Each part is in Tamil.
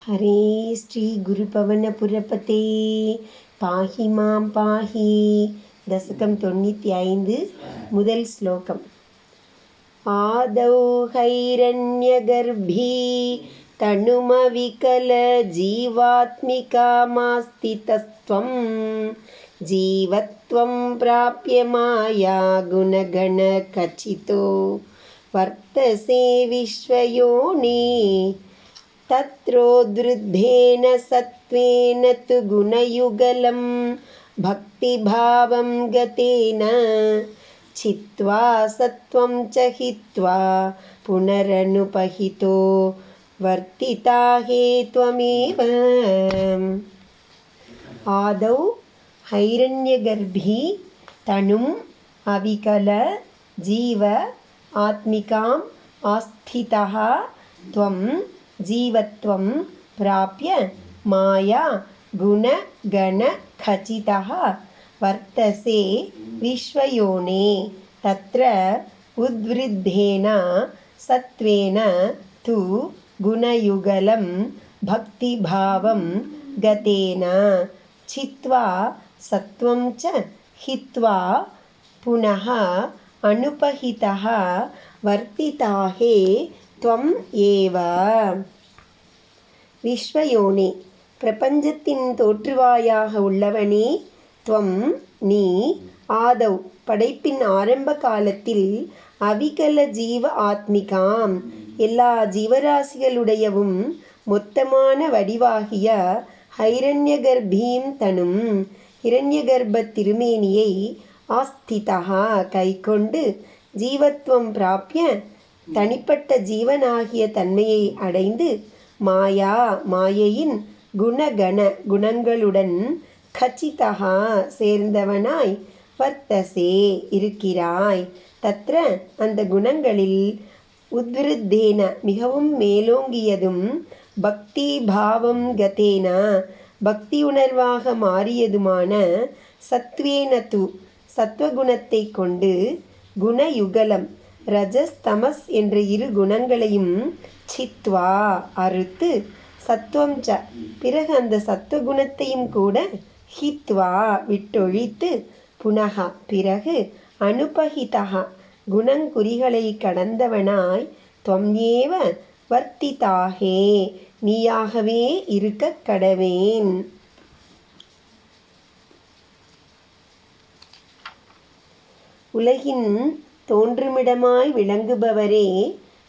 हरे श्री गुरुपवनपुरपते पाहि मां पाहि दशकं 95 முதல் ஸ்லோகம். आदौ हैरण्यगर्भी तनुमविकलजीवात्मिकामास्थितस्त्वं जीवत्वं प्राप्य माया गुणगणखचितो वर्तसे विश्वयोने तत्रोद्धृतेन सत्त्वेन तु गुणयुगलं भक्तिभावं गतेन चित्वा सत्त्वं च हित्वा पुनरनुपहितो वर्तिता हे त्वमेव. आदौ हैरण्यगर्भी तनुम् अविकल जीव आत्मिकाम् आस्थितः त्वं जीवत्वं प्राप्य माया गुणगणखचितः वर्तसे विश्वयोने तत्र उद्वृद्धेन सत्त्वेन तु गुणयुगलं भक्तिभावं गतेन चित्वा सत्त्वं च हित्वा पुनः अनुपहितः वर्तिता हे त्वम् एव. விஸ்வயோனே, பிரபஞ்சத்தின் தோற்றுவாயாக உள்ளவனே, துவம் நீ, ஆதவ் படைப்பின் ஆரம்ப காலத்தில், அவிகல ஜீவ ஆத்மிகாம் எல்லா ஜீவராசிகளுடையவும் மொத்தமான வடிவாகிய ஹைரண்யகர்பீம் தனும் ஹிரண்யகர்ப்ப திருமேனியை ஆஸ்திதா கைக்கொண்டு ஜீவத்வம் பிராப்பிய தனிப்பட்ட ஜீவனாகிய தன்மையை அடைந்து மாயா மாயையின் குணகண குணங்களுடன் கச்சிதா சேர்ந்தவனாய் வர்த்தசே இருக்கிறாய். தத்ர அந்த குணங்களில் உத்விருத்தேன மிகவும் மேலோங்கியதும் பக்தி பாவம் கதேன பக்தி உணர்வாக மாறியதுமான சத்வேன து சத்வகுணத்தை கொண்டு குணயுகலம் ரஜஸ் தமஸ் என்ற இரு குணங்களையும் சித்வா அறுத்து சத்வம் ச பிறகு அந்த சத்வகுணத்தையும் கூட ஹித்வா விட்டொழித்து புனகா பிறகு அனுபஹிதா குணங்குறிகளை கடந்தவனாய் त्वमेव வர்த்திதாஹே நீயாகவே இருக்க கடவேன். உலகின் தோன்றுமிடமாய் விளங்குபவரே,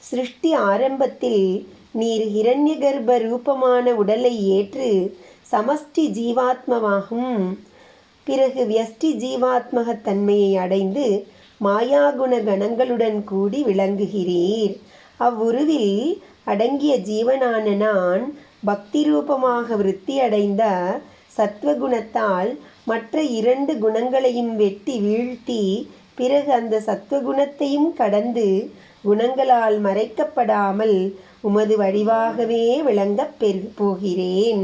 சிருஷ்டி ஆரம்பத்தில் நீர் ஹிரண்யகர்ப்ப ரூபமான உடலை ஏற்று சமஷ்டி ஜீவாத்மமாகும் பிறகு வியஷ்டி ஜீவாத்மகத்தன்மையை அடைந்து மாயாகுண கணங்களுடன் கூடி விளங்குகிறீர். அவ்வுருவில் அடங்கிய ஜீவனான நான் பக்தி ரூபமாக விருத்தி அடைந்த சத்வகுணத்தால் மற்ற இரண்டு குணங்களையும் வெட்டி வீழ்த்தி பிறகு அந்த சத்வகுணத்தையும் கடந்து குணங்களால் மறைக்கப்படாமல் உமது வடிவாகவே விளங்கப் போகிறேன்.